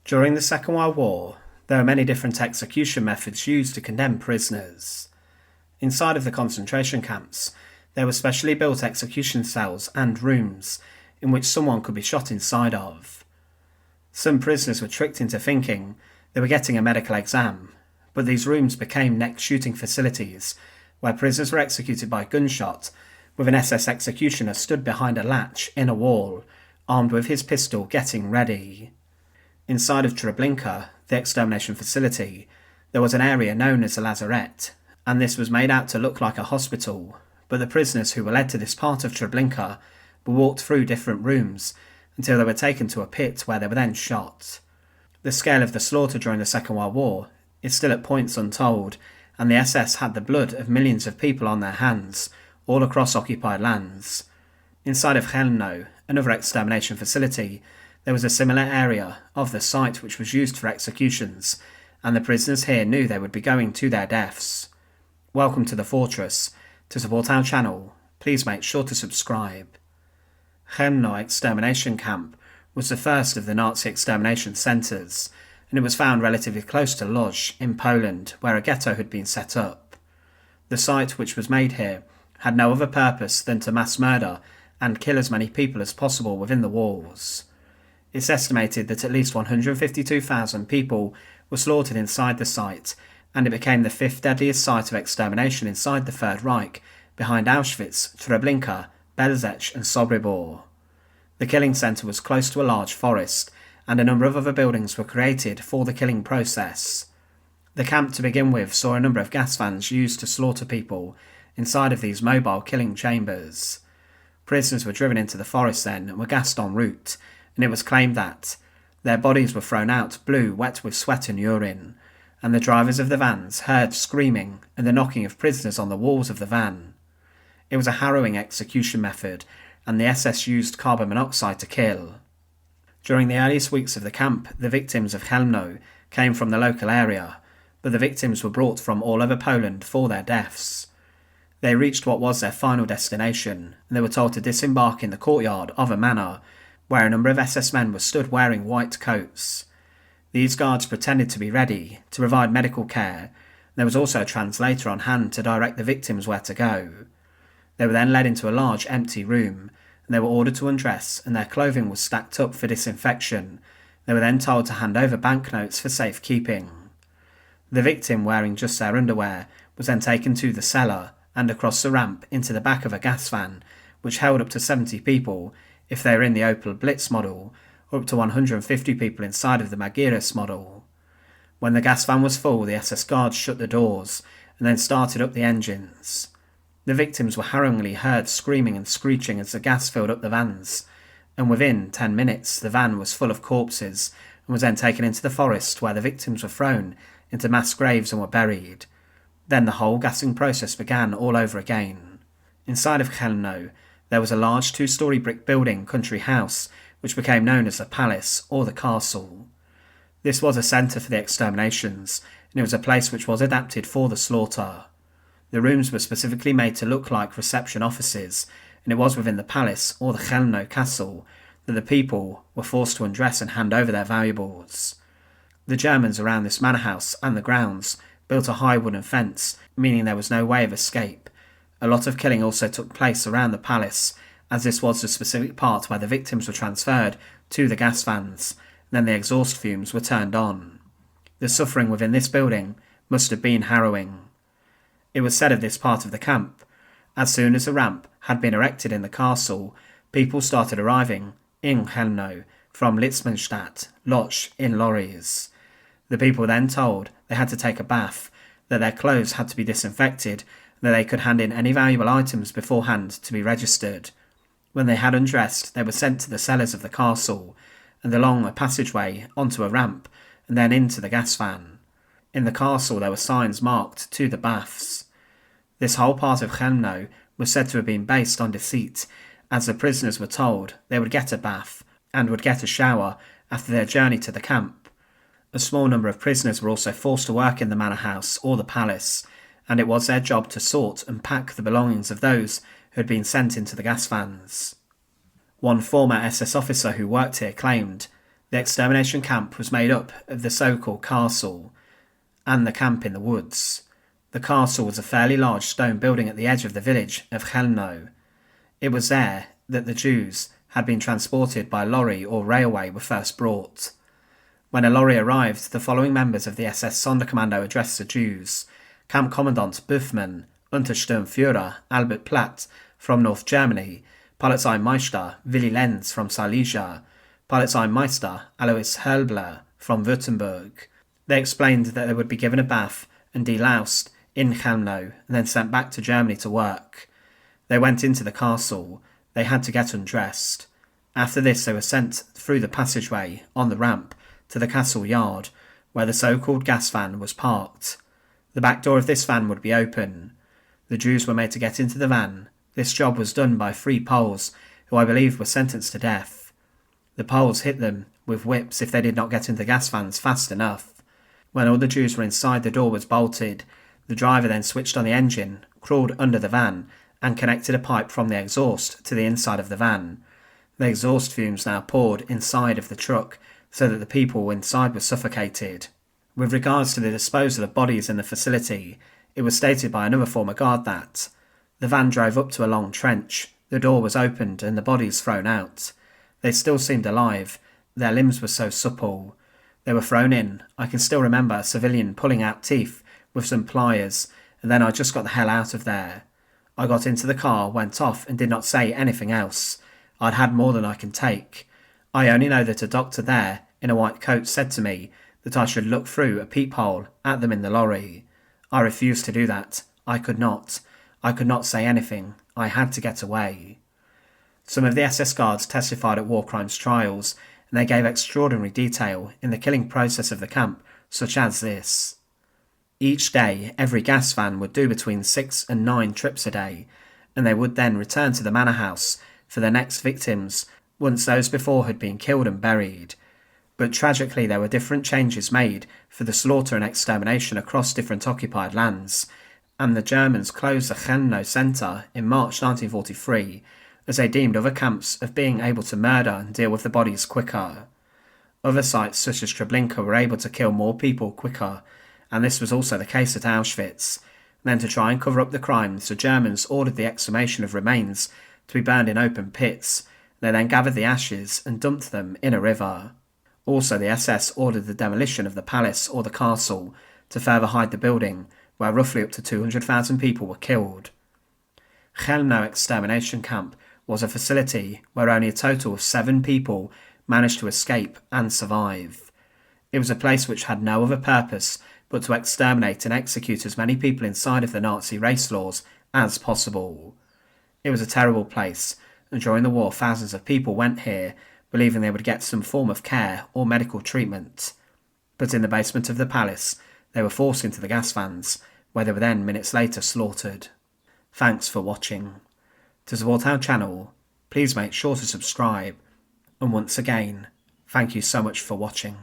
During the Second World War, there were many different execution methods used to condemn prisoners. Inside of the concentration camps, there were specially built execution cells and rooms in which someone could be shot inside of. Some prisoners were tricked into thinking they were getting a medical exam, but these rooms became neck shooting facilities where prisoners were executed by gunshot, with an SS executioner stood behind a latch in a wall, armed with his pistol getting ready. Inside of Treblinka, the extermination facility, there was an area known as the lazarette, and this was made out to look like a hospital, but the prisoners who were led to this part of Treblinka were walked through different rooms until they were taken to a pit where they were then shot. The scale of the slaughter during the Second World War is still at points untold, and the SS had the blood of millions of people on their hands, all across occupied lands. Inside of Chelmno, another extermination facility, there was a similar area of the site which was used for executions, and the prisoners here knew they would be going to their deaths. Welcome to the fortress. To support our channel, please make sure to subscribe. Chelmno extermination camp was the first of the Nazi extermination centres, and it was found relatively close to Lodz in Poland, where a ghetto had been set up. The site which was made here had no other purpose than to mass murder and kill as many people as possible within the walls. It's estimated that at least 152,000 people were slaughtered inside the site, and it became the fifth deadliest site of extermination inside the Third Reich, behind Auschwitz, Treblinka, Belzec and Sobibor. The killing centre was close to a large forest, and a number of other buildings were created for the killing process. The camp to begin with saw a number of gas vans used to slaughter people inside of these mobile killing chambers. Prisoners were driven into the forest then and were gassed en route, and it was claimed that their bodies were thrown out blue, wet with sweat and urine, and the drivers of the vans heard screaming and the knocking of prisoners on the walls of the van. It was a harrowing execution method, and the SS used carbon monoxide to kill. During the earliest weeks of the camp, the victims of Chelmno came from the local area, but the victims were brought from all over Poland for their deaths. They reached what was their final destination, and they were told to disembark in the courtyard of a manor, where a number of SS men were stood wearing white coats. These guards pretended to be ready to provide medical care. There was also a translator on hand to direct the victims where to go. They were then led into a large empty room, and they were ordered to undress, and their clothing was stacked up for disinfection. They were then told to hand over banknotes for safekeeping. The victim, wearing just their underwear, was then taken to the cellar and across the ramp into the back of a gas van, which held up to 70 people if they were in the Opel Blitz model, or up to 150 people inside of the Magirus model. When the gas van was full, the SS guards shut the doors and then started up the engines. The victims were harrowingly heard screaming and screeching as the gas filled up the vans, and within 10 minutes the van was full of corpses and was then taken into the forest, where the victims were thrown into mass graves and were buried. Then the whole gassing process began all over again. Inside of Chelmno, there was a large 2-storey brick building country house which became known as the palace or the castle. This was a centre for the exterminations, and it was a place which was adapted for the slaughter. The rooms were specifically made to look like reception offices, and it was within the palace or the Chelmno Castle that the people were forced to undress and hand over their valuables. The Germans around this manor house and the grounds built a high wooden fence, meaning there was no way of escape. A lot of killing also took place around the palace, as this was the specific part where the victims were transferred to the gas vans, and then the exhaust fumes were turned on. The suffering within this building must have been harrowing. It was said of this part of the camp, as soon as a ramp had been erected in the castle, people started arriving in Chelmno from Litzmannstadt, Lodz, in lorries. The people were then told they had to take a bath, that their clothes had to be disinfected, and that they could hand in any valuable items beforehand to be registered. When they had undressed, they were sent to the cellars of the castle, and along a passageway onto a ramp, and then into the gas van. In the castle there were signs marked to the baths. This whole part of Chelmno was said to have been based on deceit, as the prisoners were told they would get a bath and would get a shower after their journey to the camp. A small number of prisoners were also forced to work in the manor house or the palace, and it was their job to sort and pack the belongings of those who had been sent into the gas vans. One former SS officer who worked here claimed The extermination camp was made up of the so-called castle and the camp in the woods. The castle was a fairly large stone building at the edge of the village of Chelmno. It was there that the Jews had been transported by lorry or railway were first brought. When a lorry arrived, the following members of the SS Sonderkommando addressed the Jews: Camp Commandant Büffmann, Untersturmführer Albert Platt from North Germany, Polizeimeister Willy Lenz from Silesia, Polizeimeister Alois Hölbler from Württemberg. They explained that they would be given a bath and deloused in Chelmno and then sent back to Germany to work. They went into the castle. They had to get undressed. After this, they were sent through the passageway on the ramp to the castle yard, where the so-called gas van was parked. The back door of this van would be open. The Jews were made to get into the van. This job was done by 3 Poles, who I believe were sentenced to death. The Poles hit them with whips if they did not get into the gas vans fast enough. When all the Jews were inside, the door was bolted. The driver then switched on the engine, crawled under the van, and connected a pipe from the exhaust to the inside of the van. The exhaust fumes now poured inside of the truck, so that the people inside were suffocated. With regards to the disposal of bodies in the facility, it was stated by another former guard that the van drove up to a long trench, the door was opened and the bodies thrown out. They still seemed alive, their limbs were so supple. They were thrown in. I can still remember a civilian pulling out teeth with some pliers, and then I just got the hell out of there. I got into the car, went off and did not say anything else. I'd had more than I can take. I only know that a doctor there, in a white coat, said to me that I should look through a peephole at them in the lorry. I refused to do that. I could not. I could not say anything. I had to get away. Some of the SS guards testified at war crimes trials, and they gave extraordinary detail in the killing process of the camp, such as this. Each day, every gas van would do between 6 and 9 trips a day, and they would then return to the manor house for their next victims once those before had been killed and buried. But tragically, there were different changes made for the slaughter and extermination across different occupied lands, and the Germans closed the Chelmno centre in March 1943 as they deemed other camps of being able to murder and deal with the bodies quicker. Other sites such as Treblinka were able to kill more people quicker, and this was also the case at Auschwitz. Then, to try and cover up the crimes, the Germans ordered the exhumation of remains to be burned in open pits. They then gathered the ashes and dumped them in a river. Also, the SS ordered the demolition of the palace or the castle to further hide the building, where roughly up to 200,000 people were killed. Chelmno extermination camp was a facility where only a total of 7 people managed to escape and survive. It was a place which had no other purpose but to exterminate and execute as many people inside of the Nazi race laws as possible. It was a terrible place, and during the war thousands of people went here believing they would get some form of care or medical treatment. But in the basement of the palace, they were forced into the gas vans, where they were then minutes later slaughtered. Thanks for watching. To support our channel, please make sure to subscribe, and once again, thank you so much for watching.